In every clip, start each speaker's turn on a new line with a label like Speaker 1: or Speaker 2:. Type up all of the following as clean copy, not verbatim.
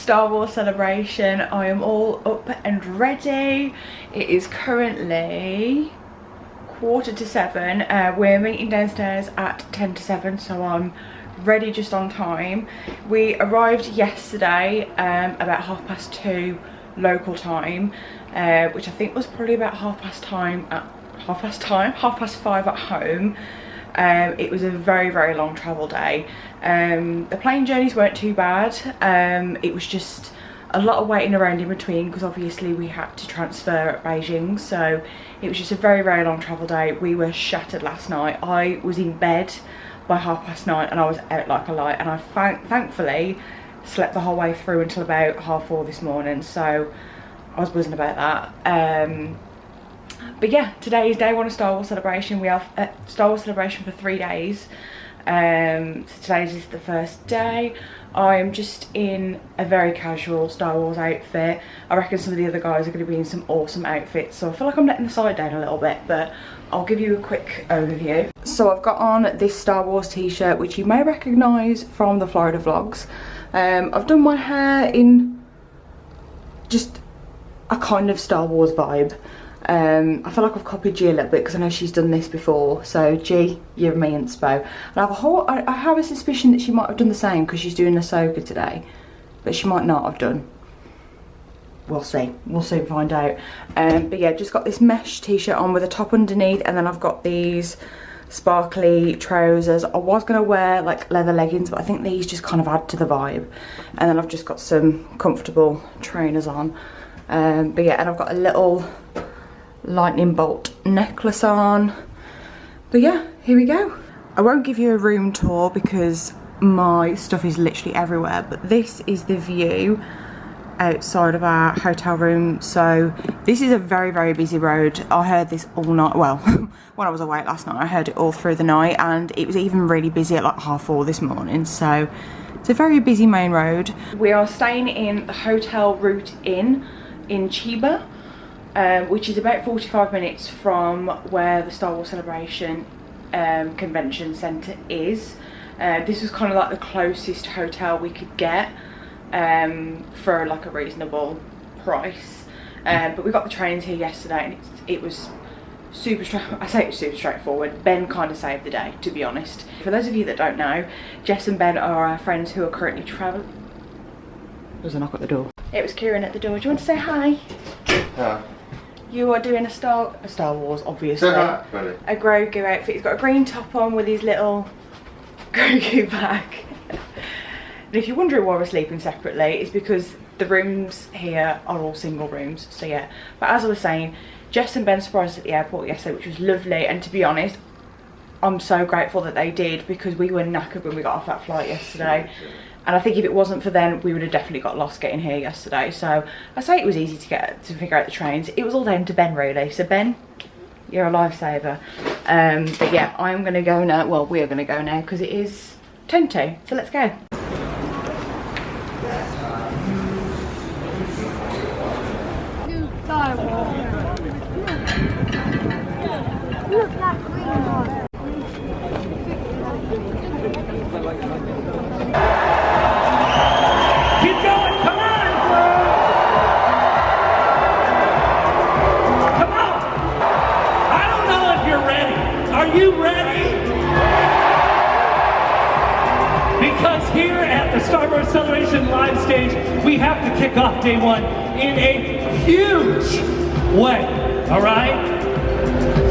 Speaker 1: Star Wars celebration. I am all up and ready. It is currently 6:45. We're meeting downstairs at 10 to 7, so I'm ready just on time. We arrived yesterday about 2:30 local time, which I think was probably about half past 5 at home. It was a very long travel day. The plane journeys weren't too bad. It was just a lot of waiting around in between because obviously we had to transfer at Beijing, so it was just a very long travel day. We were shattered last night. I was in bed by 9:30 and I was out like a light, and I thankfully slept the whole way through until about 4:30 this morning, so I was buzzing about that. But yeah, today is day one of Star Wars celebration. We have a Star Wars celebration for 3 days. So today's is the first day. I am just in a very casual Star Wars outfit. I reckon some of the other guys are going to be in some awesome outfits, so I feel like I'm letting the side down a little bit, but I'll give you a quick overview. So I've got on this Star Wars t-shirt, which you may recognise from the Florida vlogs. I've done my hair in just a kind of Star Wars vibe. I feel like I've copied G a little bit because I know she's done this before, so G, you're my inspo. And I have a suspicion that she might have done the same because she's doing Ahsoka today, but she might not have done. We'll see, we'll soon find out. But yeah, just got this mesh t-shirt on with a top underneath, and then I've got these sparkly trousers. I was going to wear like leather leggings, but I think these just kind of add to the vibe. And then I've just got some comfortable trainers on. But yeah, and I've got a little lightning bolt necklace on. But yeah, here we go. I won't give you a room tour because my stuff is literally everywhere, but this is the view outside of our hotel room. So this is a very busy road. I heard this all night. Well, when I was awake last night, I heard it all through the night, and it was even really busy at like 4:30 this morning. So it's a very busy main road. We are staying in the Hotel Route Inn in Chiba, which is about 45 minutes from where the Star Wars Celebration convention centre is. This was kind of like the closest hotel we could get for like a reasonable price. But we got the trains here yesterday, and it was super straightforward. Ben kind of saved the day, to be honest. For those of you that don't know, Jess and Ben are our friends who are currently travelling. There's a knock at the door. It was Kieran at the door. Do you want to say hi?
Speaker 2: Hi.
Speaker 1: You are doing a Star Wars, obviously. A Grogu outfit. He's got a green top on with his little Grogu bag. And if you're wondering why we're sleeping separately, it's because the rooms here are all single rooms. So yeah. But as I was saying, Jess and Ben surprised us at the airport yesterday, which was lovely. And to be honest, I'm so grateful that they did, because we were knackered when we got off that flight yesterday. And I think if it wasn't for them, we would have definitely got lost getting here yesterday. So I say it was easy to figure out the trains. It was all down to Ben, really. So Ben, you're a lifesaver. But yeah, I'm going to go now. Well, we are going to go now because it is 10 to. So let's go.
Speaker 3: Look, that green one.
Speaker 4: Keep going, come on! Come on! I don't know if you're ready. Are you ready? Because here at the Star Wars Celebration live stage, we have to kick off day one in a huge way, all right?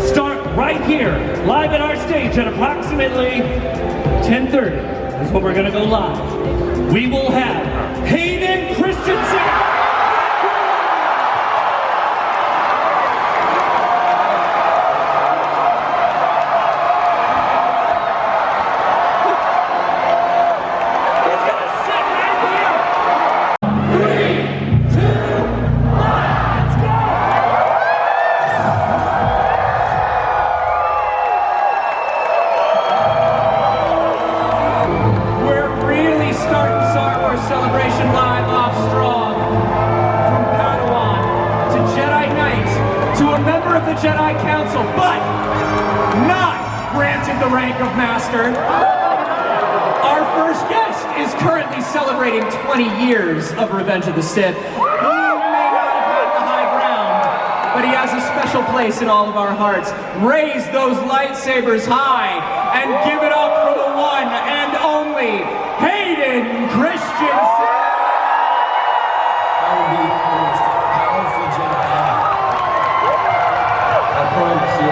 Speaker 4: Start right here, live at our stage at approximately 10:30. That's when we're gonna go live. We will have Hayden Christensen. Jedi Council, but not granted the rank of Master. Our first guest
Speaker 2: is currently celebrating 20 years of Revenge of the Sith. He may not have had the high ground, but he has a special place in all of our hearts. Raise those lightsabers high and give it up for the one and only Hayden Christensen.
Speaker 5: I will be the most powerful Jedi. I promise you.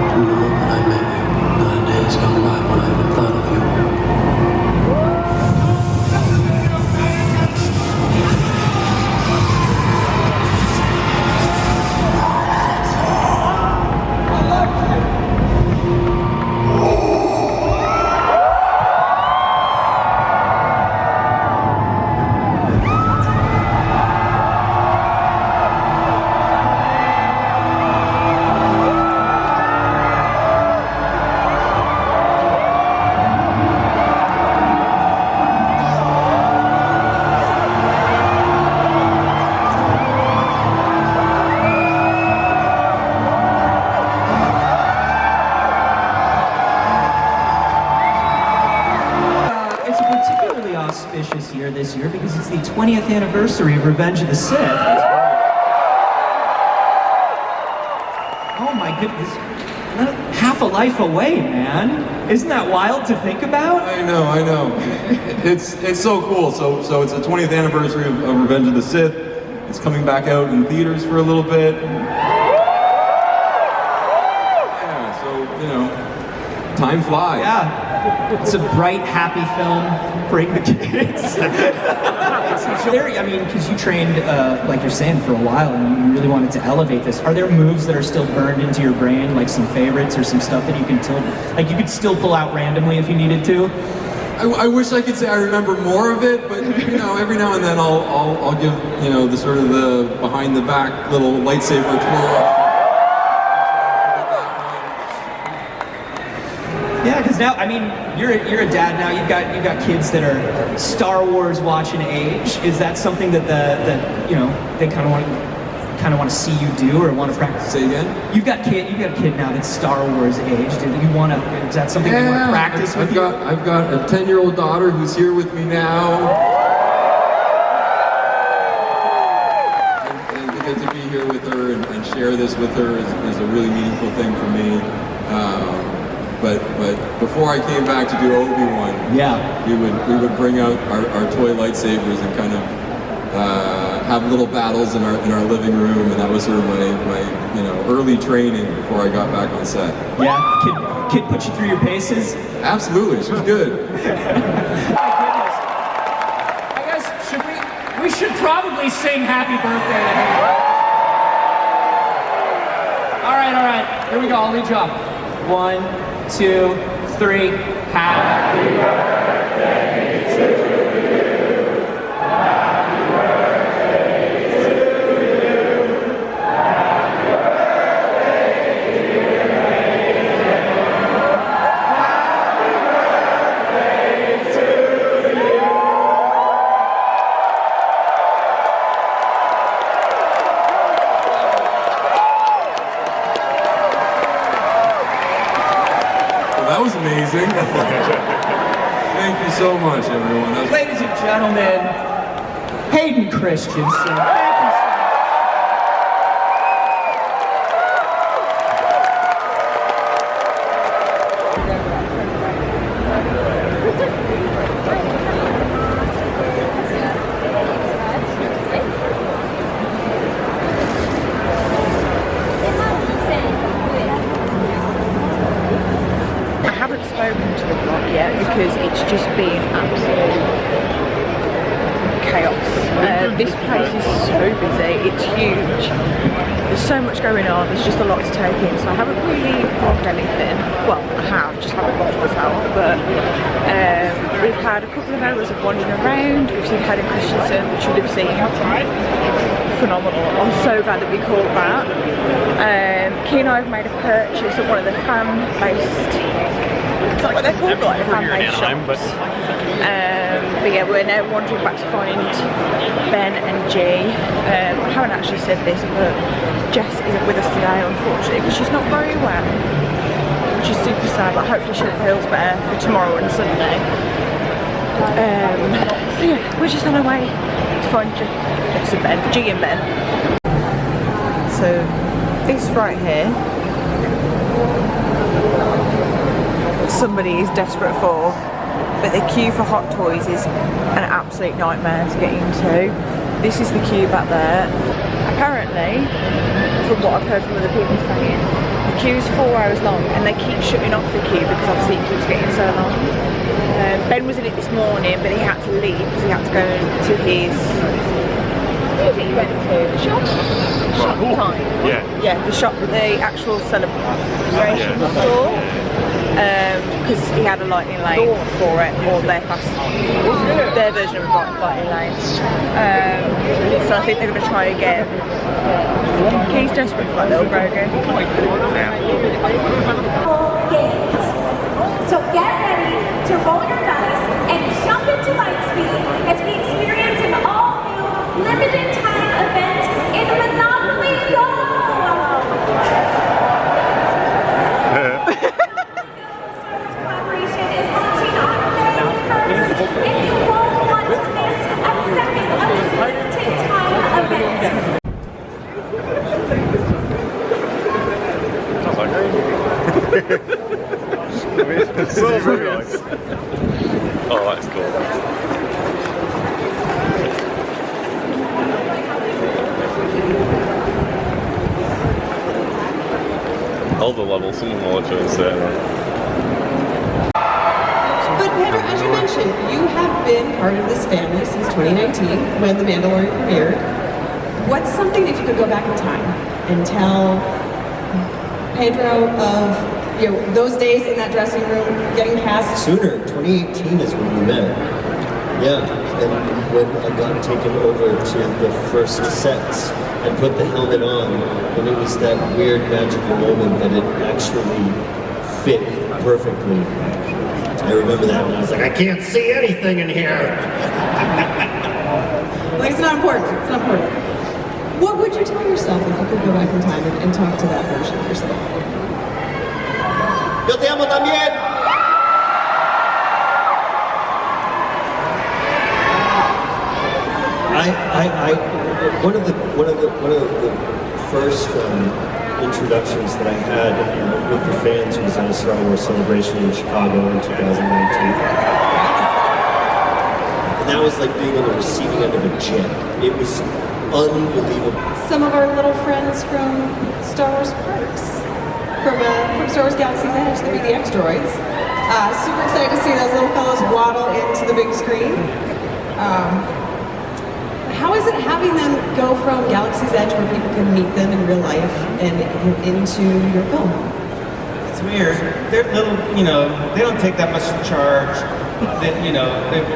Speaker 5: From the moment I met you, not a day has gone by when I haven't thought of you.
Speaker 2: Auspicious year this year because it's the 20th anniversary of Revenge of the Sith. Oh my goodness, half a life away, man. Isn't that wild to think about?
Speaker 6: I know. It's so cool. So it's the 20th anniversary of Revenge of the Sith. It's coming back out in theaters for a little bit. Yeah, so you know, time flies.
Speaker 2: Yeah. It's a bright, happy film. Bring the kids. I mean, because you trained, like you're saying, for a while, and you really wanted to elevate this. Are there moves that are still burned into your brain, like some favorites or some stuff that you can like you could still pull out randomly if you needed to?
Speaker 6: I wish I could say I remember more of it, but you know, every now and then I'll give the sort of the behind the back little lightsaber twirl.
Speaker 2: Yeah, because now, I mean, you're a dad now. You've got kids that are Star Wars watching age. Is that something that they kind of want to see you do or want to practice?
Speaker 6: Say again?
Speaker 2: You've got a kid now that's Star Wars age. Is that something you want to practice with?
Speaker 6: I've got a 10-year-old daughter who's here with me now. And to get to be here with her and share this with her is a really meaningful thing for me. But before I came back to do Obi-Wan, we would bring out our toy lightsabers and kind of have little battles in our living room, and that was sort of my early training before I got back on set.
Speaker 2: Yeah, kid put you through your paces?
Speaker 6: Absolutely, she was good.
Speaker 2: My goodness. I guess we should probably sing Happy Birthday to him. All right, here we go. I'll lead you off. 1, 2, 3. Happy birthday to you. Happy birthday to you. Happy birthday, dear Hayden. Happy birthday to you.
Speaker 6: That was amazing. Thank you so much, everyone.
Speaker 2: Ladies and gentlemen, Hayden Christensen. Thank you so much.
Speaker 1: Because it's just been absolute chaos. This place is so busy, it's huge, there's so much going on, there's just a lot to take in, so I haven't really vlogged anything. Well, I have, just haven't vlogged myself, but we've had a couple of hours of wandering around. We've seen Hayden Christensen, which you would have seen. Phenomenal. I'm so glad that we called that. Key and I have made a purchase at one of the fan-based, it's not what they're called, like fan-based shops. But yeah, we're now wandering back to find Ben and G. I haven't actually said this, but Jess isn't with us today, unfortunately, because she's not very well, which is super sad, but hopefully she feels better for tomorrow and Sunday. So yeah, we're just on our way to find Jess and Ben, G and Ben. So this right here, somebody is desperate for, but the queue for Hot Toys is an absolute nightmare to get into. This is the queue back there. Apparently, from what I've heard from other people saying, the queue is 4 hours long and they keep shutting off the queue because obviously it keeps getting so long. Ben was in it this morning, but he had to leave because he had to go to his... Where was it he went to? The shop? Shop time?
Speaker 7: Yeah.
Speaker 1: Yeah, the shop with the actual celebration store. Because he had a lightning lane for it, or their version of a lightning lane. So I think they're going to try again. He's desperate for that little Grogu.
Speaker 8: So get ready to roll your dice and jump into Lightspeed as we experience an all-new limited time event in Monopoly Go! Collaboration is launching on May 1st, and you won't want to miss a second of this limited time event.
Speaker 7: So brilliant. Oh, that's cool. All the levels, some of them are just there.
Speaker 9: But Pedro, as you mentioned, you have been part of this family since 2019 when The Mandalorian premiered. What's something that you could go back in time and tell Pedro of those days in that dressing room, getting cast?
Speaker 10: Sooner, 2018 is when we met. Yeah, and when I got taken over to the first sets and put the helmet on, and it was that weird magical moment that it actually fit perfectly. I remember that when I was like, I can't see anything in here.
Speaker 9: Like, it's not important, it's not important. What would you tell yourself if you could go back in time and talk to that version of yourself?
Speaker 10: Yo te amo también. One of the first introductions that I had with the fans was at a Star Wars celebration in Chicago in 2019. And that was like being on the receiving end of a jet. It was unbelievable.
Speaker 9: Some of our little friends from Star Wars Parks. From Star Wars Galaxy's Edge, the BDX droids. Super excited to see those little fellows waddle into the big screen. How is it having them go from Galaxy's Edge, where people can meet them in real life, and into your film?
Speaker 11: It's weird. They're little, they don't take that much to charge. They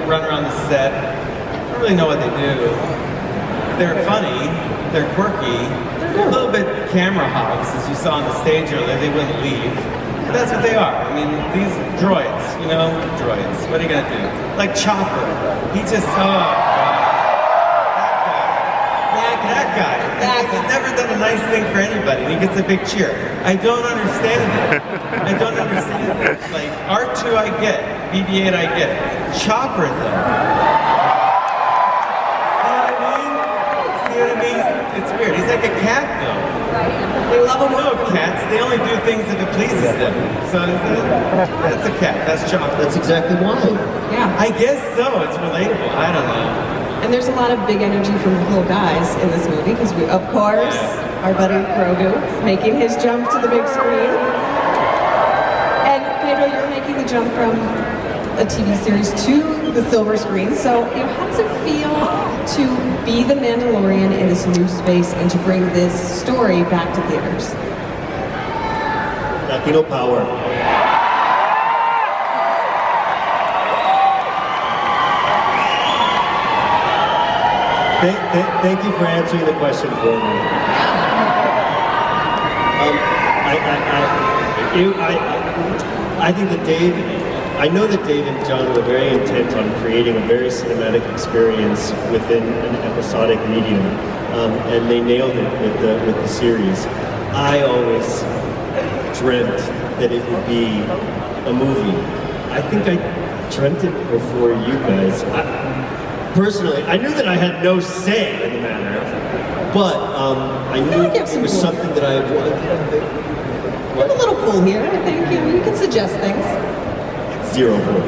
Speaker 11: run around the set. I don't really know what they do. They're funny. They're quirky. They're a little bit camera hogs, as you saw on the stage earlier. They wouldn't leave. But that's what they are. I mean, these droids, droids. What are you gonna do? Like Chopper. He just, that guy. He's never done a nice thing for anybody, and he gets a big cheer. I don't understand it. I don't understand it. Like, R2 I get, BB-8 I get. Chopper, though. It's weird. He's like a cat, though. They love him. No, cats. They only do things if it pleases them. So that's a cat. That's Chopper.
Speaker 10: That's exactly why.
Speaker 9: Yeah.
Speaker 11: I guess so. It's relatable. I don't know.
Speaker 9: And there's a lot of big energy from the little guys in this movie because we, of course, our buddy Grogu making his jump to the big screen. And Pedro, you're making the jump from a TV series to the silver screen. So, how does it feel to be the Mandalorian in this new space and to bring this story back to theaters?
Speaker 10: Latino power. Thank you for answering the question for me. I think that Dave, I know that Dave and John were very intent on creating a very cinematic experience within an episodic medium, and they nailed it with the series. I always dreamt that it would be a movie. I think I dreamt it before you guys. Personally, I knew that I had no say in the matter, but I knew it was something that I wanted.
Speaker 9: We're a little cool here, I think. You can suggest things.
Speaker 10: 0 cool.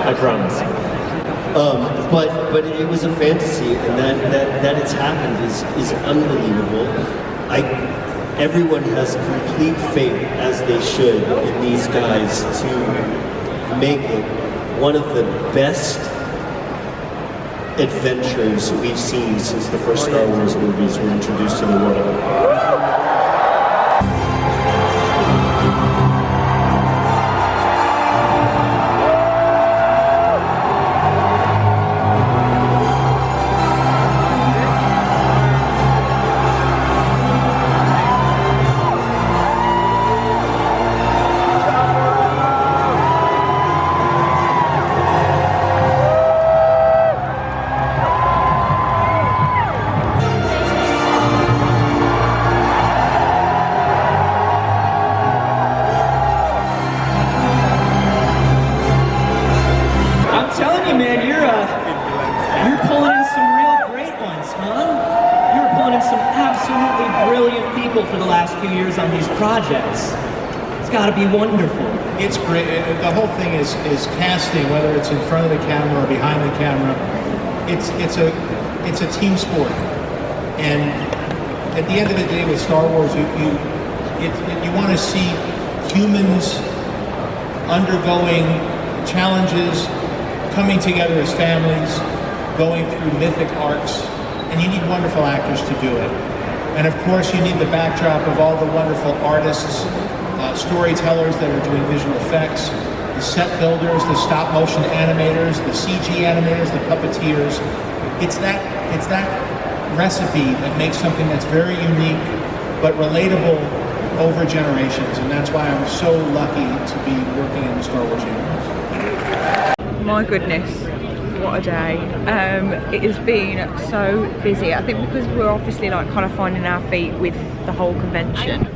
Speaker 10: I promise. But it was a fantasy, and that it's happened is unbelievable. Everyone has complete faith, as they should, in these guys to make it one of the best adventures we've seen since the first Star Wars movies were introduced to the world.
Speaker 2: Projects. It's got to be wonderful.
Speaker 12: It's great. The whole thing is casting, whether it's in front of the camera or behind the camera. It's a team sport, and at the end of the day, with Star Wars, you want to see humans undergoing challenges, coming together as families, going through mythic arcs, and you need wonderful actors to do it. And of course, you need the backdrop of all the wonderful artists, storytellers that are doing visual effects, the set builders, the stop motion animators, the CG animators, the puppeteers. It's that recipe that makes something that's very unique, but relatable over generations. And that's why I'm so lucky to be working in the Star Wars universe.
Speaker 1: My goodness. What a day. It has been so busy. I think because we're obviously like kind of finding our feet with the whole convention,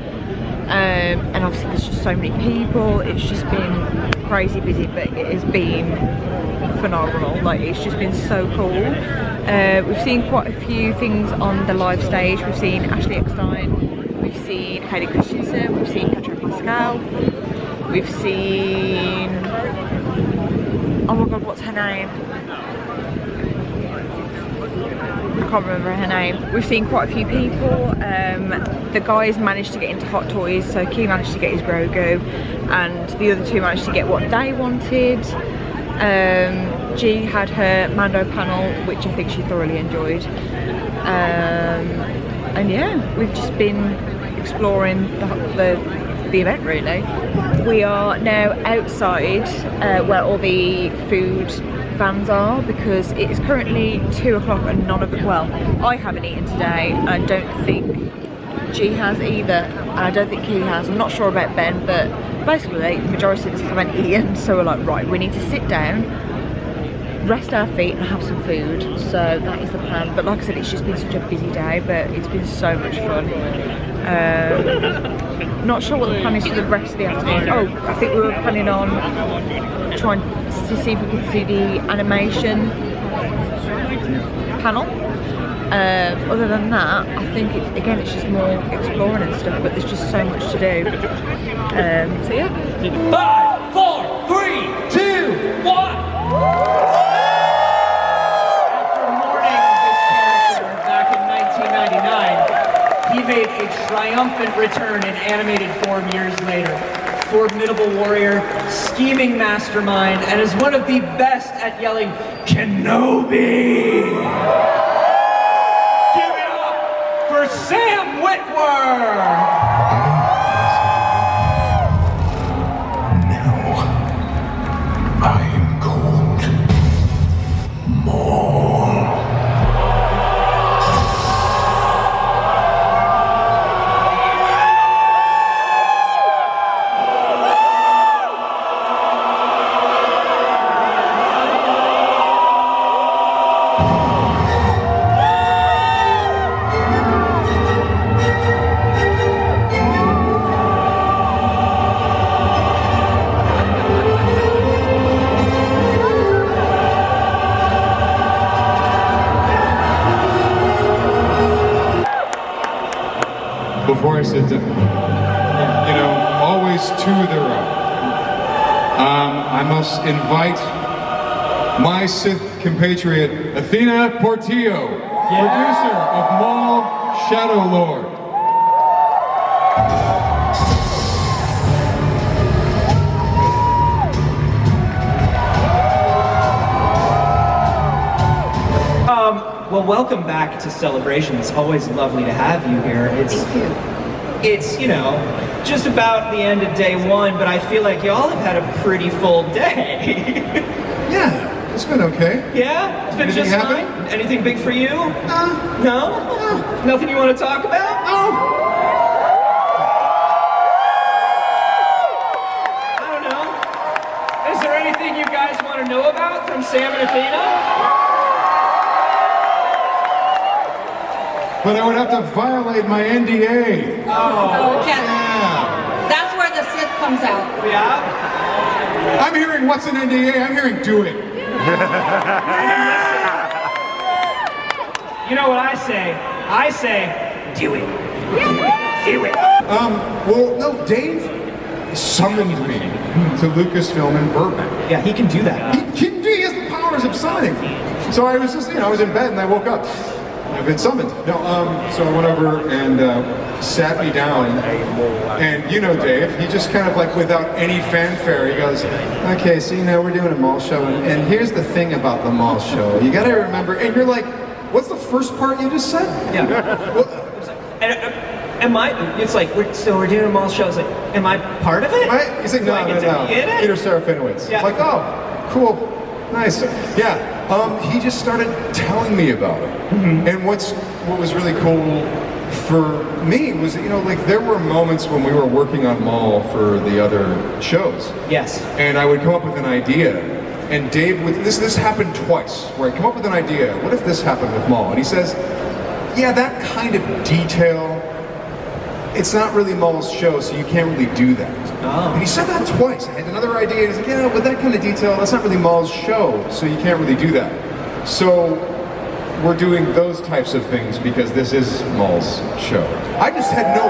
Speaker 1: and obviously there's just so many people, it's just been crazy busy, but it has been phenomenal. Like, it's just been so cool. We've seen quite a few things on the live stage. We've seen Ashley Eckstein, we've seen Hayden Christensen, we've seen Patrick Pascal, we've seen, oh my god, what's her name? I can't remember her name. We've seen quite a few people. The guys managed to get into Hot Toys, so Key managed to get his Grogu, and the other two managed to get what they wanted. G had her Mando panel, which I think she thoroughly enjoyed. And yeah, we've just been exploring the event really. We are now outside where all the food vans are, because it is currently 2 o'clock and none of it, well, I haven't eaten today, and I don't think G has either, and I don't think he has. I'm not sure about Ben, but basically the majority of us haven't eaten, so we're like, right, we need to sit down, rest our feet and have some food. So that is the plan. But like I said, it's just been such a busy day, but it's been so much fun. Not sure what the plan is for the rest of the afternoon. Oh, I think we were planning on trying to see if we could see the animation panel. Other than that, I think it's just more exploring and stuff, but there's just so much to do. So yeah.
Speaker 2: 5, 4, 3, 2, 1. He made a triumphant return in animated form years later. Formidable warrior, scheming mastermind, and is one of the best at yelling, Kenobi! Give it up for Sam Witwer!
Speaker 13: before I sit down. You know, always to their own. I must invite my Sith compatriot, Athena Portillo, producer of Maul Shadow Lord.
Speaker 2: Well, welcome back to Celebration. It's always lovely to have you here. It's, you know, just about the end of day one, but I feel like y'all have had a pretty full day.
Speaker 13: Yeah, it's been okay.
Speaker 2: Yeah? It's been
Speaker 13: Anything
Speaker 2: just
Speaker 13: happening?
Speaker 2: fine? Anything big for you? No? Nothing you want to talk about?
Speaker 13: No.
Speaker 2: I don't know. Is there anything you guys want to know about from Sam and Athena?
Speaker 13: But I would have to violate my NDA.
Speaker 2: Oh,
Speaker 14: okay. That's where the Sith comes out.
Speaker 2: Yeah?
Speaker 13: I'm hearing what's an NDA? I'm hearing do it.
Speaker 2: You know what I say? I say, do it. Do it.
Speaker 13: Well, no, Dave summoned me to Lucasfilm in Burbank.
Speaker 2: Yeah, he can do that.
Speaker 13: He has the powers of summoning. So I was just, you know, I was in bed and I woke up. I've been summoned. No, so I went over and sat me down, and you know Dave, he just kind of like without any fanfare, he goes, okay, so you know we're doing a mall show, and here's the thing about the mall show. You gotta remember, and you're like, what's the first part you just said?
Speaker 2: Yeah.
Speaker 13: Well,
Speaker 2: am I, it's like, we're doing a mall show, it's like, am I part of it?
Speaker 13: He's like, no. Peter Serafinowicz.
Speaker 2: Yeah.
Speaker 13: Like, oh, cool. Nice. Yeah. He just started telling me about it.
Speaker 2: Mm-hmm.
Speaker 13: And what was really cool for me was, you know, like there were moments when we were working on Maul for the other shows.
Speaker 2: Yes.
Speaker 13: And I would come up with an idea, and Dave would, this happened twice, where I'd come up with an idea, what if this happened with Maul? And he says, yeah, that kind of detail, it's not really Maul's show, so you can't really do that.
Speaker 2: Oh.
Speaker 13: And he said that twice. I had another idea, and he's like, yeah, with that kind of detail, that's not really Maul's show, so you can't really do that. So we're doing those types of things because this is Maul's show. I just had no...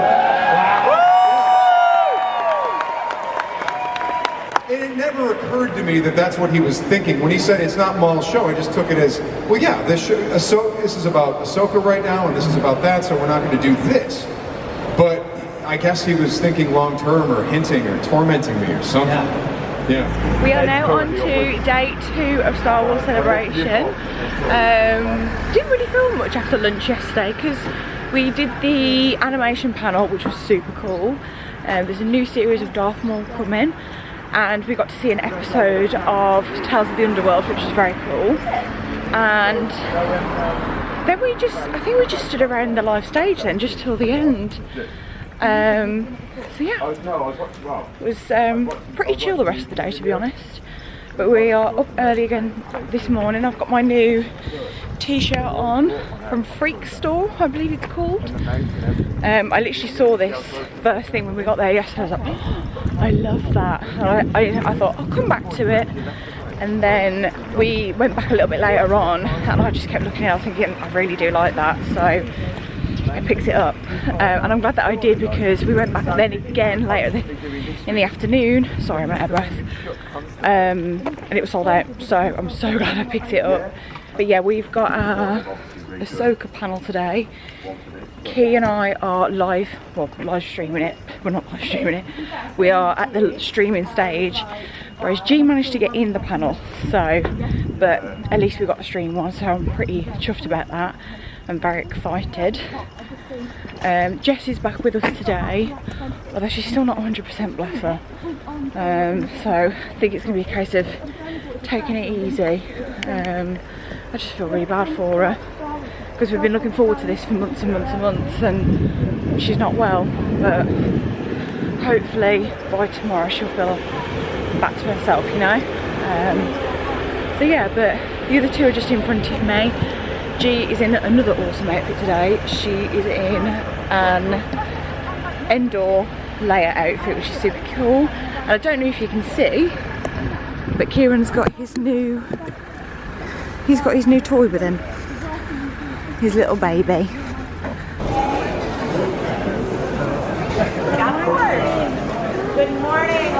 Speaker 13: And it never occurred to me that that's what he was thinking. When he said it's not Maul's show, I just took it as, well, yeah, this is about Ahsoka right now, and this is about that, so we're not going to do this. But I guess he was thinking long term or hinting or tormenting me or something. Yeah.
Speaker 1: We are now on to day 2 of Star Wars Celebration. Didn't really film much after lunch yesterday because we did the animation panel, which was super cool. There's a new series of Darth Maul coming, and we got to see an episode of Tales of the Underworld, which was very cool. And then I think we just stood around the live stage then, just till the end. So yeah, it was pretty chill the rest of the day, to be honest. But we are up early again this morning. I've got my new t-shirt on from Freak Store, I believe it's called. I literally saw this first thing when we got there yesterday. I was like, oh, I love that. And I thought I'll come back to it. And then we went back a little bit later on, and I just kept looking at it, thinking I really do like that, so I picked it up. And I'm glad that I did, because we went back then again later in the afternoon. Sorry, I'm out of breath. And it was sold out, so I'm so glad I picked it up. But yeah, we've got our Ahsoka panel today. Key and I are live streaming it. We're not live streaming it. We are at the streaming stage, whereas G managed to get in the panel. So, but at least we got the stream one, so I'm pretty chuffed about that. I'm very excited. Jess is back with us today, although she's still not 100%, bless her. So I think it's going to be a case of taking it easy. I just feel really bad for her, because we've been looking forward to this for months and months and months, and she's not well, but hopefully by tomorrow she'll feel back to herself, you know. So yeah, but the other two are just in front of me. G is in another awesome outfit today. She is in an Endor Leia outfit, which is super cool. And I don't know if you can see, but Kieran's got his new toy with him. His little baby.
Speaker 8: Good morning.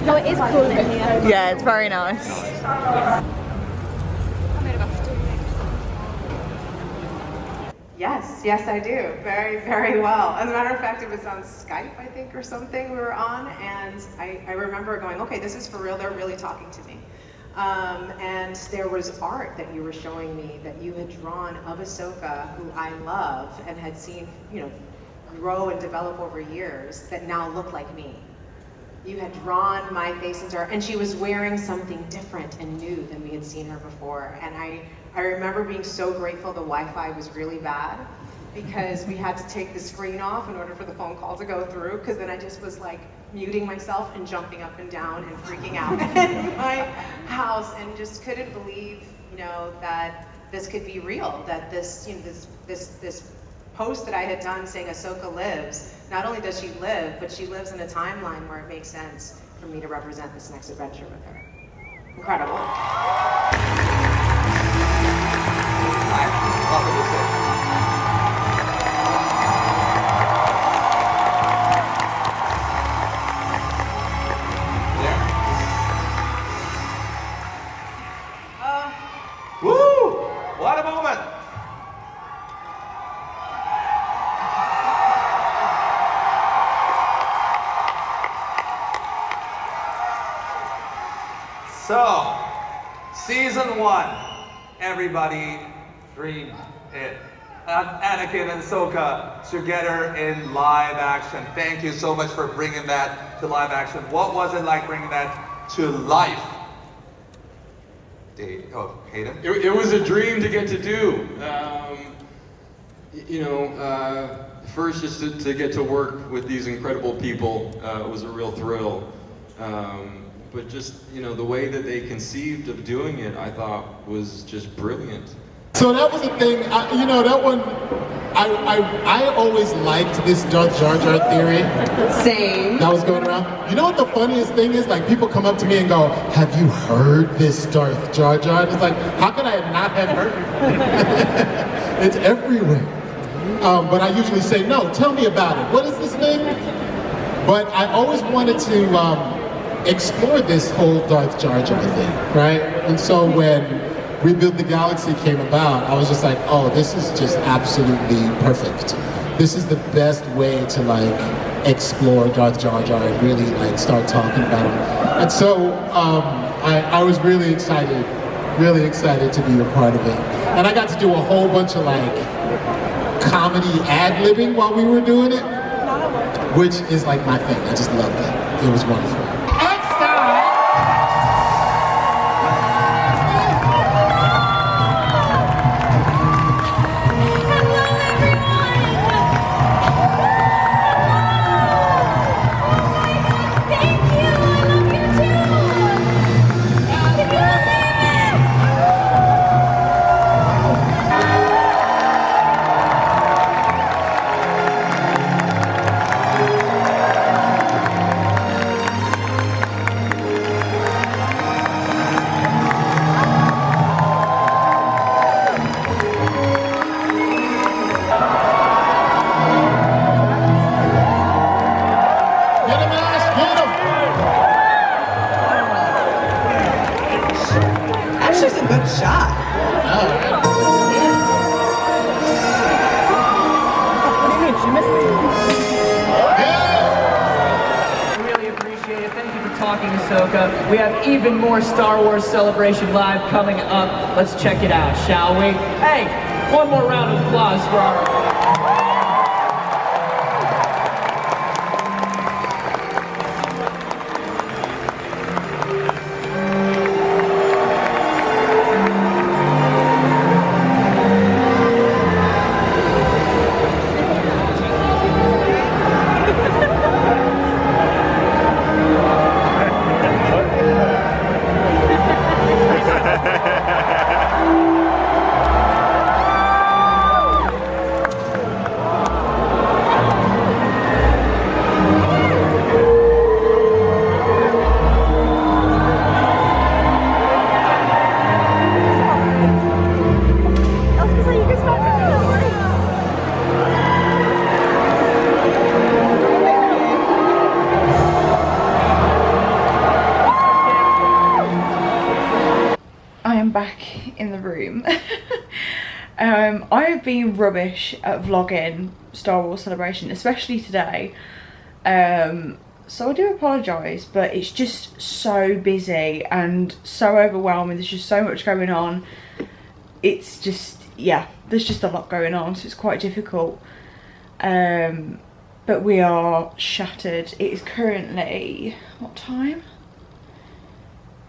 Speaker 1: No, it is cool in here. Yeah, it's very nice.
Speaker 9: Yes, yes I do. Very, very well. As a matter of fact, it was on Skype, I think, or something we were on, and I remember going, okay, this is for real, they're really talking to me. And there was art that you were showing me that you had drawn of Ahsoka, who I love and had seen, you know, grow and develop over years, that now looked like me. You had drawn my face into her, and she was wearing something different and new than we had seen her before. And I remember being so grateful the Wi-Fi was really bad, because we had to take the screen off in order for the phone call to go through, because then I just was like muting myself and jumping up and down and freaking out in my house, and just couldn't believe, you know, that this could be real, that this, you know, this post that I had done saying Ahsoka lives, not only does she live, but she lives in a timeline where it makes sense for me to represent this next adventure with her. Incredible.
Speaker 15: Welcome to Sid. Woo! What a moment! So, season 1, everybody dreamed it. Anakin and Ahsoka together in live action. Thank you so much for bringing that to live action. What was it like bringing that to life? Hayden?
Speaker 6: It was a dream to get to do. You know, first just to get to work with these incredible people was a real thrill. But just, you know, the way that they conceived of doing it, I thought was just brilliant.
Speaker 13: So that was the thing, you know, that one, I always liked this Darth Jar Jar theory.
Speaker 9: Same.
Speaker 13: That was going around. You know what the funniest thing is? Like, people come up to me and go, have you heard this Darth Jar Jar? And it's like, how could I not have heard it? It's everywhere. But I usually say, no, tell me about it. What is this thing? But I always wanted to explore this whole Darth Jar Jar thing, right? And so when Rebuild the Galaxy came about, I was just like, oh, this is just absolutely perfect. This is the best way to like explore Darth Jar Jar and really like start talking about him. And so I was really excited to be a part of it. And I got to do a whole bunch of like comedy ad-libbing while we were doing it, which is like my thing. I just loved it. It was wonderful.
Speaker 2: We have even more Star Wars Celebration Live coming up. Let's check it out, shall we? Hey, one more round of applause for our...
Speaker 1: I'm back in the room. I have been rubbish at vlogging Star Wars Celebration, especially today. So I do apologise, but it's just so busy and so overwhelming. There's just so much going on. It's just, yeah, there's just a lot going on, so it's quite difficult. But we are shattered. It is currently, what time?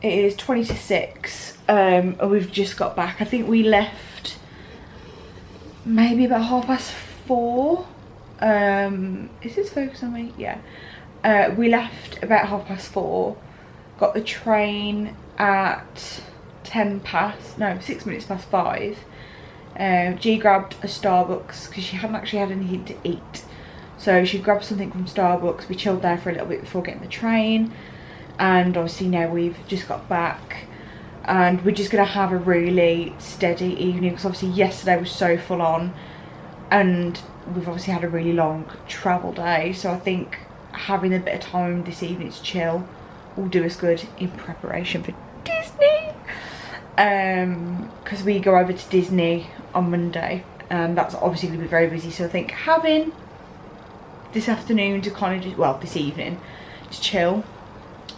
Speaker 1: It is 20 to 6, and we've just got back. I think we left maybe about 4:30. Is this focused on me? Yeah. We left about 4:30, got the train at 6 minutes past 5. G grabbed a Starbucks because she hadn't actually had anything to eat. So she grabbed something from Starbucks. We chilled there for a little bit before getting the train. And obviously now we've just got back. And we're just going to have a really steady evening because obviously yesterday was so full on. And we've obviously had a really long travel day. So I think having a bit of time this evening to chill will do us good in preparation for Disney. Because we go over to Disney on Monday. And that's obviously going to be very busy. So I think having this afternoon to kind of just, well, this evening to chill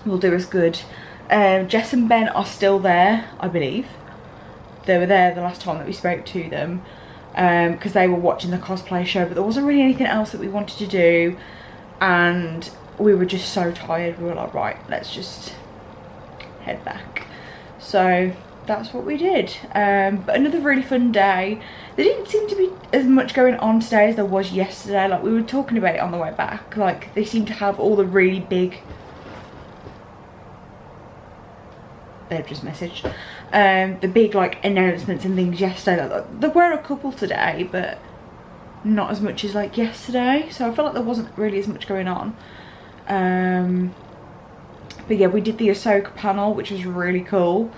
Speaker 1: will do us good. Jess and Ben are still there, I believe. They were there the last time that we spoke to them because they were watching the cosplay show, but there wasn't really anything else that we wanted to do, and we were just so tired. We were like, right, let's just head back. So that's what we did. But another really fun day. There didn't seem to be as much going on today as there was yesterday. Like, we were talking about it on the way back. Like, they seem to have all the really big... They've just messaged. The big, like, announcements and things yesterday. Like, there were a couple today, but not as much as, like, yesterday. So I felt like there wasn't really as much going on. But yeah, we did the Ahsoka panel, which was really cool.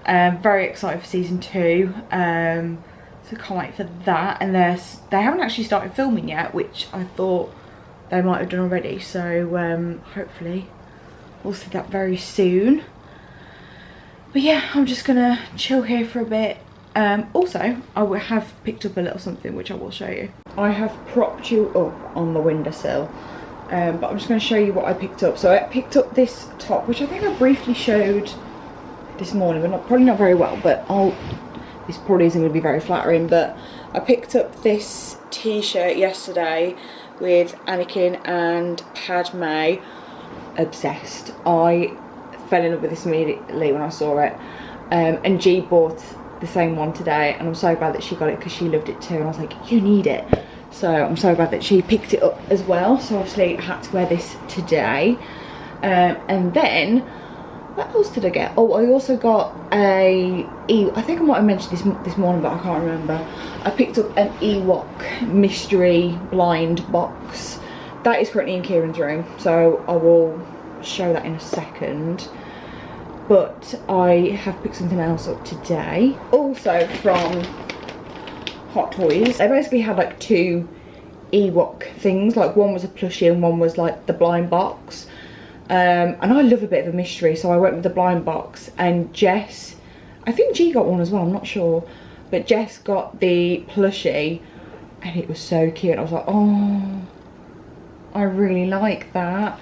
Speaker 1: Very excited for season 2. So can't wait for that. And they haven't actually started filming yet, which I thought they might have done already. So hopefully we'll see that very soon. But yeah, I'm just gonna chill here for a bit. Also, I will have picked up a little something which I will show you. I have propped you up on the windowsill, but I'm just going to show you what I picked up. So I picked up this top, which I think I briefly showed this morning, but probably not very well, but this probably isn't going to be very flattering. But I picked up this t-shirt yesterday with Anakin and Padme. Obsessed. I fell in love with this immediately when I saw it. And G bought the same one today, and I'm so glad that she got it because she loved it too, and I was like, you need it. So I'm so glad that she picked it up as well. So obviously I had to wear this today. And then what else did I get? Oh, I also got I think I might have mentioned this morning, but I can't remember. I picked up an Ewok mystery blind box. That is currently in Kieran's room, so I will show that in a second. But I have picked something else up today, also from Hot Toys. They basically had like 2 Ewok things, like one was a plushie and one was like the blind box. And I love a bit of a mystery, so I went with the blind box. And Jess, I think G got one as well, I'm not sure, but Jess got the plushie, and it was so cute. I was like, oh, I really like that.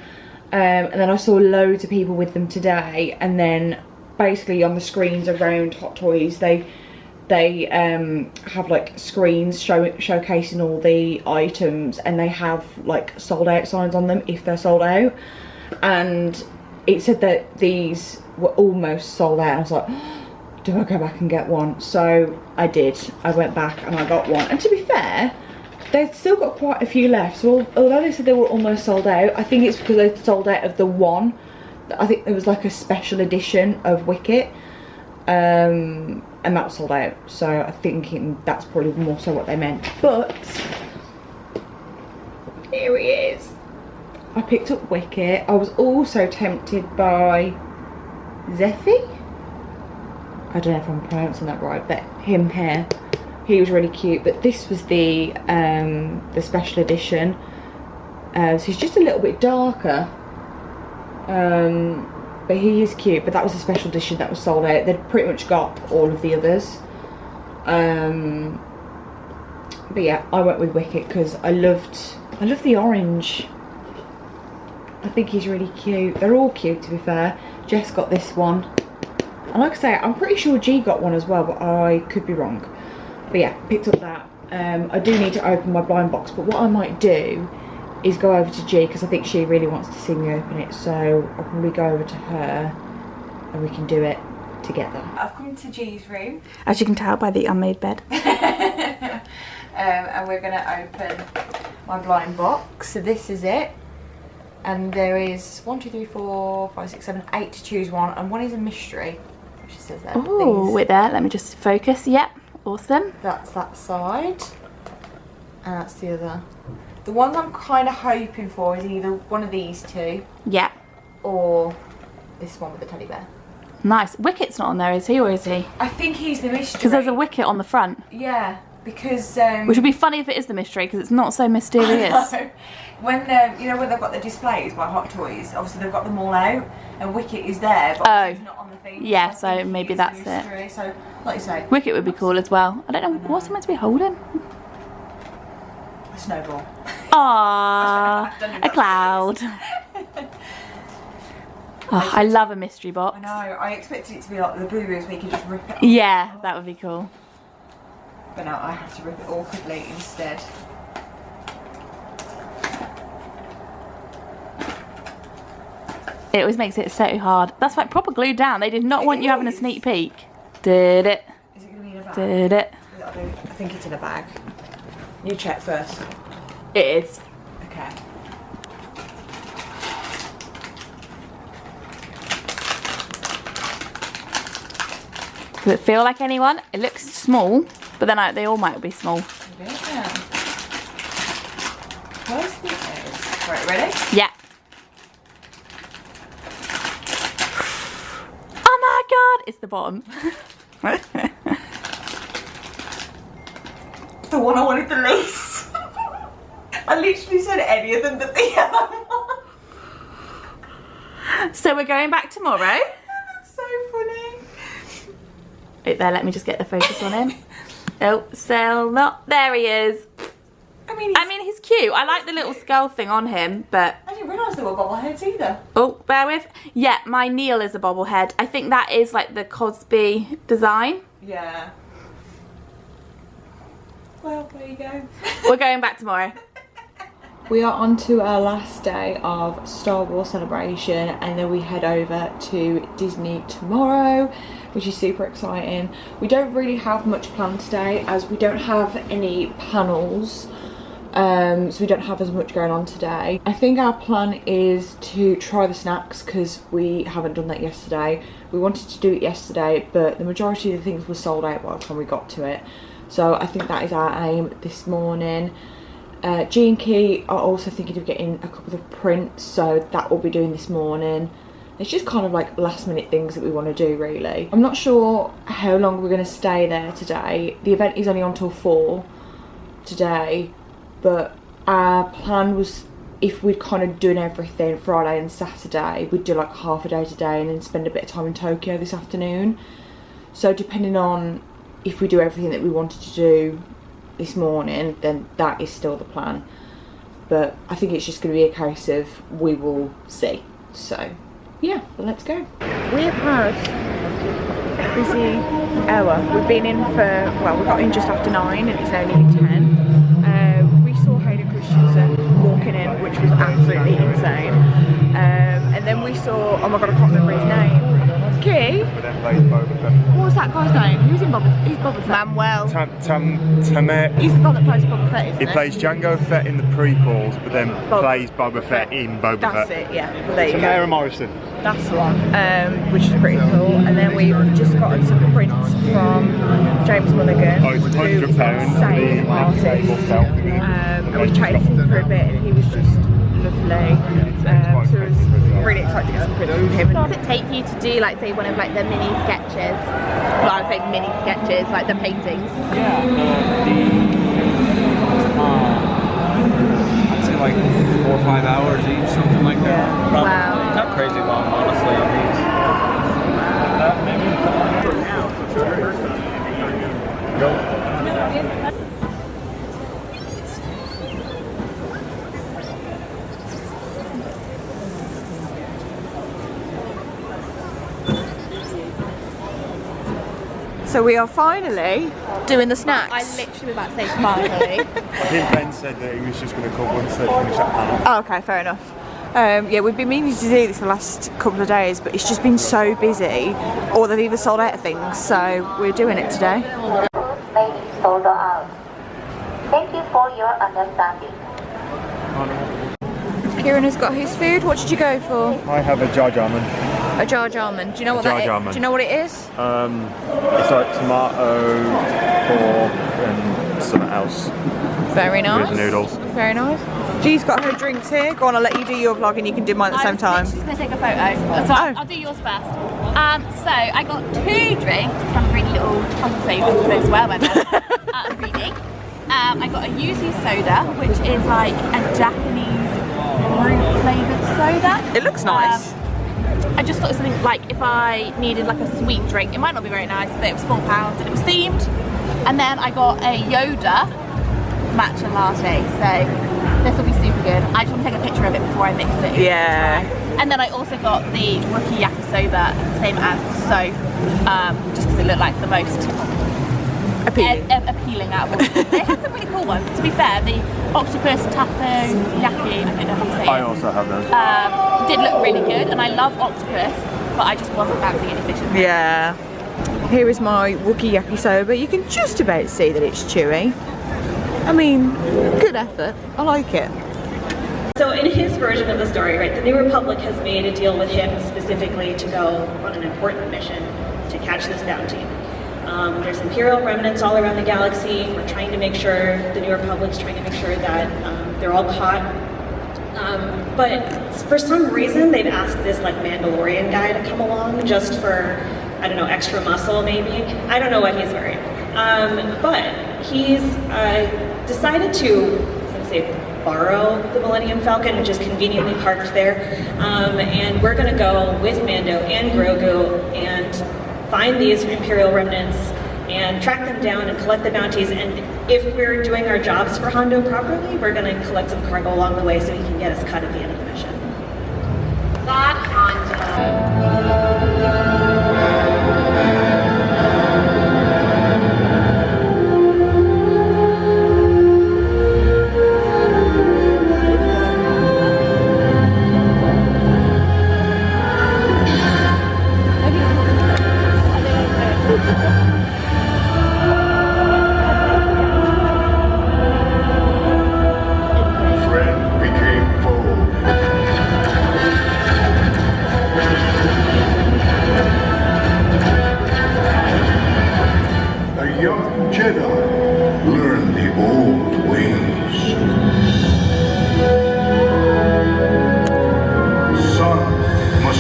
Speaker 1: And then I saw loads of people with them today, and then basically on the screens around Hot Toys they have like screens showcasing all the items, and they have like sold out signs on them if they're sold out, and it said that these were almost sold out. I was like, do I go back and get one? So I did. I went back and I got one, and to be fair, they've still got quite a few left. So although they said they were almost sold out, I think it's because they sold out of the one. I think there was like a special edition of Wicket, and that was sold out. So I think that's probably more so what they meant. But here he is. I picked up Wicket. I was also tempted by Zeffy. I don't know if I'm pronouncing that right, but him here. He was really cute, but this was the special edition. So he's just a little bit darker. but he is cute. But that was a special edition that was sold out. They'd pretty much got all of the others. But yeah, I went with Wicket because I love the orange. I think he's really cute. They're all cute, to be fair. Jess got this one. And like I say, I'm pretty sure G got one as well, but I could be wrong. But yeah, picked up that. I do need to open my blind box, but what I might do is go over to G because I think she really wants to see me open it. So I'll probably go over to her and we can do it together. I've come to G's room,
Speaker 16: as you can tell by the unmade bed.
Speaker 1: and we're going to open my blind box. So this is it. And there is 1, 2, 3, 4, 5, 6, 7, 8 to choose one, and one is a mystery. She says that.
Speaker 16: Oh, wait there. Let me just focus. Yep, awesome.
Speaker 1: That's that side, and that's the other. The one I'm kind of hoping for is either one of these two.
Speaker 16: Yeah.
Speaker 1: Or this one with the teddy bear.
Speaker 16: Nice. Wicket's not on there, is he, or is he?
Speaker 1: I think he's the mystery.
Speaker 16: Because there's a Wicket on the front.
Speaker 1: Yeah, because
Speaker 16: which would be funny if it is the mystery, because it's not so mysterious.
Speaker 1: When you know when they've got the displays by Hot Toys, obviously they've got them all out, and Wicket is there, but he's not on the thing.
Speaker 16: Yeah, so maybe that's it.
Speaker 1: So, like you say,
Speaker 16: Wicket would be cool as well. I don't know what's he meant to be holding.
Speaker 1: A snowball.
Speaker 16: Aww, a cloud. Oh, I love a mystery box.
Speaker 1: I know. I expected it to be like the Boo-Boos where you can just rip it off.
Speaker 16: Yeah, that would be cool.
Speaker 1: But no, I have to rip it awkwardly instead.
Speaker 16: It always makes it so hard. That's like proper glued down. They did not want you having a sneak peek. Did it?
Speaker 1: Is it going to be in a bag?
Speaker 16: Did it?
Speaker 1: I think it's in a bag. You check first.
Speaker 16: It is.
Speaker 1: Okay.
Speaker 16: Does it feel like anyone? It looks small, but then they all might be small.
Speaker 1: Yeah. Where's the eggs? Right, ready?
Speaker 16: Yeah. Oh my god! It's the bottom.
Speaker 1: The one I wanted the least. I literally said any of them but the yellow one.
Speaker 16: So we're going back tomorrow.
Speaker 1: That's so funny.
Speaker 16: Wait there, let me just get the focus on him. Oh, still not. There he is. I mean, he's cute. I like the little skull thing on him, but...
Speaker 1: I didn't realise there were bobbleheads either.
Speaker 16: Oh, bear with. Yeah, my Neil is a bobblehead. I think that is like the Cosby design.
Speaker 1: Yeah. Well, there you go.
Speaker 16: We're going back tomorrow.
Speaker 1: We are on to our last day of Star Wars Celebration, and then we head over to Disney tomorrow, which is super exciting. We don't really have much planned today as we don't have any panels, so we don't have as much going on today. I think our plan is to try the snacks because we haven't done that yesterday. We wanted to do it yesterday, but the majority of the things were sold out by the time we got to it. So I think that is our aim this morning. G and Key are also thinking of getting a couple of prints, so that we'll be doing this morning. It's just kind of like last minute things that we want to do, really. I'm not sure how long we're going to stay there today. The event is only on till 4 today, but our plan was if we'd kind of done everything Friday and Saturday, we'd do like half a day today and then spend a bit of time in Tokyo this afternoon. So depending on if we do everything that we wanted to do this morning, then that is still the plan. But I think it's just going to be a case of we will see. So yeah, let's go. We have had a busy hour. We've been in for, well, we got in just after 9 and it's now nearly 10. We saw Hayden Christensen walking in, which was absolutely insane. And then we saw, oh my god, I can't remember his name. Key? What was that guy's name? Who's in Boba Fett?
Speaker 17: Manuel.
Speaker 1: He's the guy that plays Boba Fett, isn't
Speaker 17: He plays Jango Fett in the prequels, but then plays Boba Fett in Boba Fett.
Speaker 1: That's it, yeah. Well, there you go.
Speaker 17: Tamara Morrison.
Speaker 1: That's the one, which is pretty cool. And then we've just gotten some prints from James Mulligan.
Speaker 17: Oh, it's £100 for the table selfie.
Speaker 1: And we chatted him for a bit and he was just lovely. So it was really excited to get some prints from him.
Speaker 16: Does it take you to do like say one of like the mini sketches? Well, I would say mini sketches, like the paintings.
Speaker 18: Yeah, I'd say like 4 or 5 hours each, something like that.
Speaker 16: Wow.
Speaker 18: Not crazy long, honestly.
Speaker 1: So we are finally doing the snacks.
Speaker 16: I literally was about to say finally.
Speaker 17: I think Ben said that he was just going to come once they finish that panel.
Speaker 1: Oh, okay, fair enough. Yeah, we've been meaning to do this the last couple of days, but it's just been so busy, or they've either sold out of things, so we're doing it today.
Speaker 18: Maybe sold out. Thank you for your understanding.
Speaker 1: Kieran has got his food. What did you go for?
Speaker 17: I have a Jar Jar Man.
Speaker 1: A Jar Jar Man. Do you know what that is? Do you know what it is?
Speaker 17: It's like tomato, pork, and something else.
Speaker 1: Very nice.
Speaker 17: With noodles.
Speaker 1: Very nice. G's got her drinks here. Go on, I'll let you do your vlog and you can do mine at the same time.
Speaker 16: I'm just going to take a photo. So I'll do yours first. So I got 2 drinks because I'm a really little conversational as well by now. I'm reading. I got a yuzu soda, which is like a Japanese fruit flavoured soda.
Speaker 1: It looks nice.
Speaker 16: I just thought it was something like if I needed like a sweet drink, it might not be very nice, but it was £4 and it was themed. And then I got a Yoda matcha latte, so this will be super good. I just want to take a picture of it before I mix it.
Speaker 1: Yeah.
Speaker 16: And then I also got the rookie yakisoba, same as so, just because it looked like the most appealing out of all of them. They had some really cool ones. To be fair, the octopus tapo yaki, I don't know how you say it.
Speaker 17: I also have those.
Speaker 16: Did look really good, and I love octopus, but I just wasn't fancying any fish.
Speaker 1: Yeah. Here is my Wookiee yakisoba. You can just about see that it's chewy. I mean, good effort. I like it.
Speaker 19: So in his version of the story, right, the New Republic has made a deal with him specifically to go on an important mission to catch this bounty. There's Imperial remnants all around the galaxy. We're trying to make sure, the New Republic's trying to make sure that they're all caught. But for some reason, they've asked this like Mandalorian guy to come along just for, I don't know, extra muscle maybe. I don't know what he's wearing. But he's decided to, borrow the Millennium Falcon, which is conveniently parked there. And we're gonna go with Mando and Grogu and find these Imperial remnants and track them down and collect the bounties. And if we're doing our jobs for Hondo properly, we're gonna collect some cargo along the way so he can get us cut at the end of the mission.
Speaker 8: That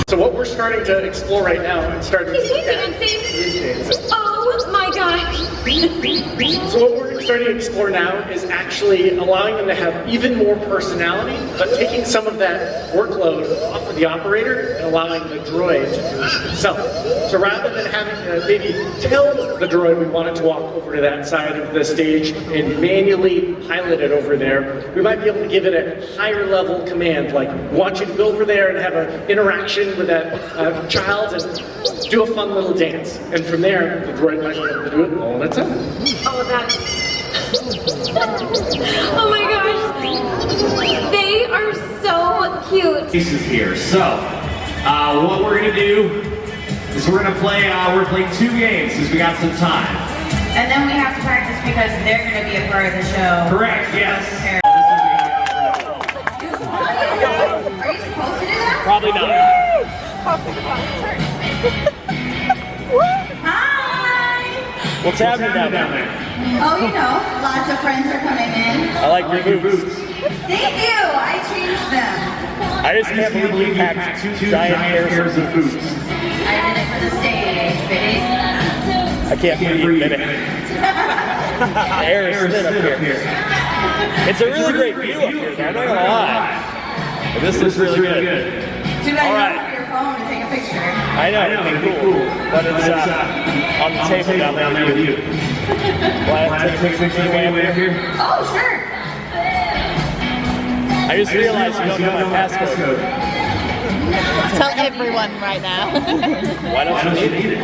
Speaker 20: So what we're starting to explore right now and starting to
Speaker 8: oh my gosh!
Speaker 20: So what we're starting to explore now is actually allowing them to have even more personality, but taking some of that workload off of the operator and allowing the droid to do it itself. So rather than having to maybe tell the droid we want it to walk over to that side of the stage and manually pilot it over there, we might be able to give it a higher level command, like want you to go over there and have an interaction with that child and do a fun little dance. And from there, the droid might be able to do it all on its own.
Speaker 8: Oh, that's... oh my gosh! They are so cute!
Speaker 2: Pieces here. So, what we're gonna do is we're gonna play. We're playing 2 games because we got some time.
Speaker 21: And then we have to practice because they're gonna be a part of the show.
Speaker 2: Correct. Yes.
Speaker 21: Are you supposed to do that?
Speaker 2: Probably not.
Speaker 21: Hi!
Speaker 2: What's happening down there?
Speaker 21: Oh, you know, lots of friends are coming in.
Speaker 2: I like your boots.
Speaker 21: Thank you! I changed them.
Speaker 2: I just can't believe you packed 2 giant pairs of boots.
Speaker 21: I did it for the stage, fitting.
Speaker 2: I can't believe you did it. The air is thin up here. It's a really great view up here, I'm not gonna lie. But this looks really good.
Speaker 21: Too bad you don't have your phone to take a picture.
Speaker 2: I know, it'd be cool. But it's on the table down there with you. Will I have to take a picture way up here?
Speaker 21: Oh, sure.
Speaker 2: I just realized you don't know my passcode.
Speaker 16: Tell everyone right now.
Speaker 2: Why don't you need it?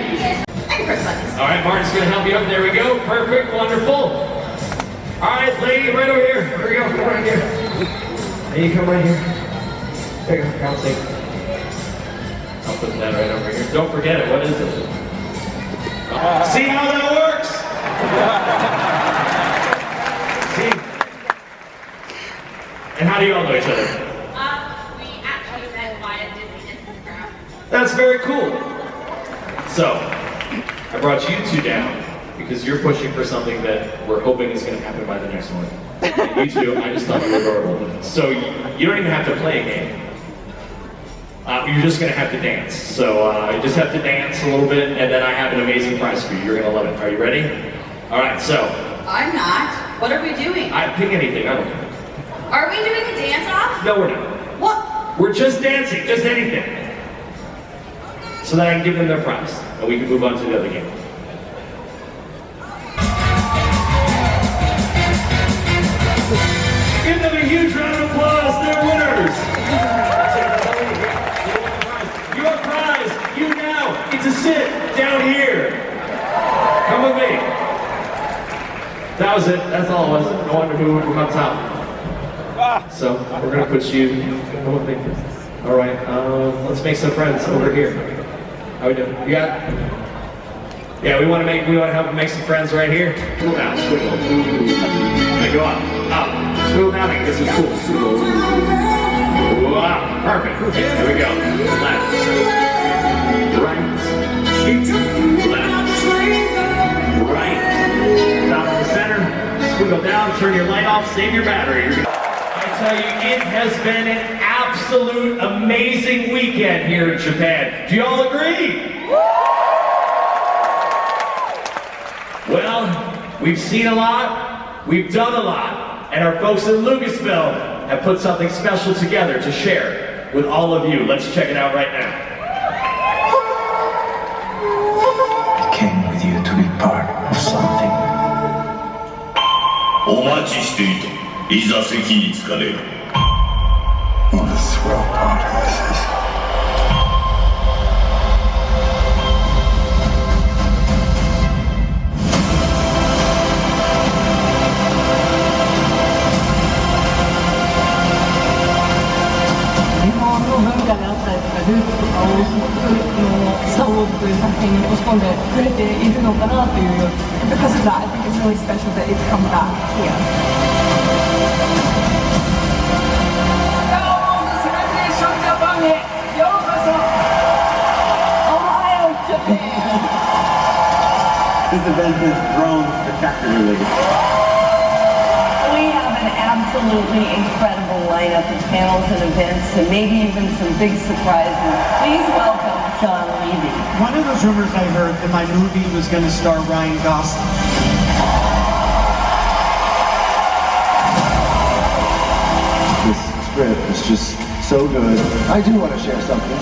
Speaker 16: And first buddies.
Speaker 2: All right, Martin's gonna help you up. There we go. Perfect, wonderful. All right, lady, right over here. Here we go. Come right here. And you come right here. There you go. Count safe. I'll put that right over here. Don't forget it. What is it? See how that works? See? And how do you all know each other?
Speaker 16: We actually met via Disney Instagram.
Speaker 2: That's very cool. So, I brought you two down because you're pushing for something that we're hoping is going to happen by the next one. And you two, I just thought they were adorable. So, you don't even have to play a game. You're just going to have to dance. So, you just have to dance a little bit, and then I have an amazing prize for you. You're going to love it. Are you ready? All right, so.
Speaker 16: I'm not. What are we doing?
Speaker 2: I pick anything. I don't care.
Speaker 16: Are we doing a dance-off?
Speaker 2: No, we're not.
Speaker 16: What?
Speaker 2: We're just dancing, just anything. So that I can give them their prize, and we can move on to the other game. Give them a huge round of applause, they're winners! Your prize, you now get to sit down here. Come with me. That was it, that's all it was. I wonder who would come on top. So, we're gonna put you, come with me. All right, let's make some friends over here. How we doing? You got? Yeah, we want to help make some friends right here. Cool down, squiggle. Now go up, up. Squiggle down, this is cool. Wow, perfect. There we go. Left. Right. Left. Right. Down to the center. Squiggle down, turn your light off, save your battery. I tell you, it has been an absolute amazing weekend here in Japan. Do you all agree? Well, we've seen a lot, we've done a lot, and our folks in Lucasville have put something special together to share with all of you. Let's check it out right now.
Speaker 5: I came with you to be part of something.
Speaker 3: お待ちしていた。いざ席に着かれる。
Speaker 5: What a swell party this is.
Speaker 9: Because of that, I think it's really special that it's come back here.
Speaker 22: This event has grown spectacularly.
Speaker 23: We have an absolutely incredible lineup of panels and events, and maybe even some big surprises. Please welcome Sean Levy.
Speaker 24: One of those rumors I heard that my movie was going to star Ryan Gosling.
Speaker 22: This script is just so good. I do want to share something.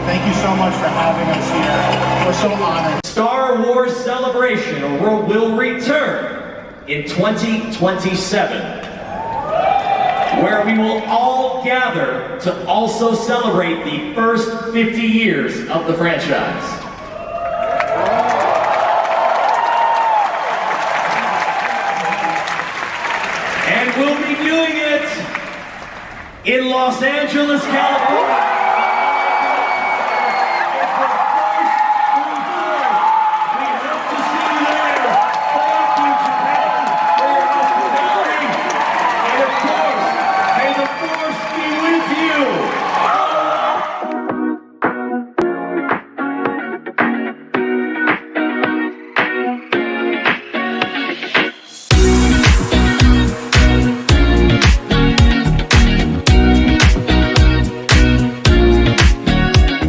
Speaker 12: Thank you so much for having us here. We're so honored.
Speaker 2: Star Wars Celebration will return in 2027, where we will all gather to also celebrate the first 50 years of the franchise. And we'll be doing it in Los Angeles, California.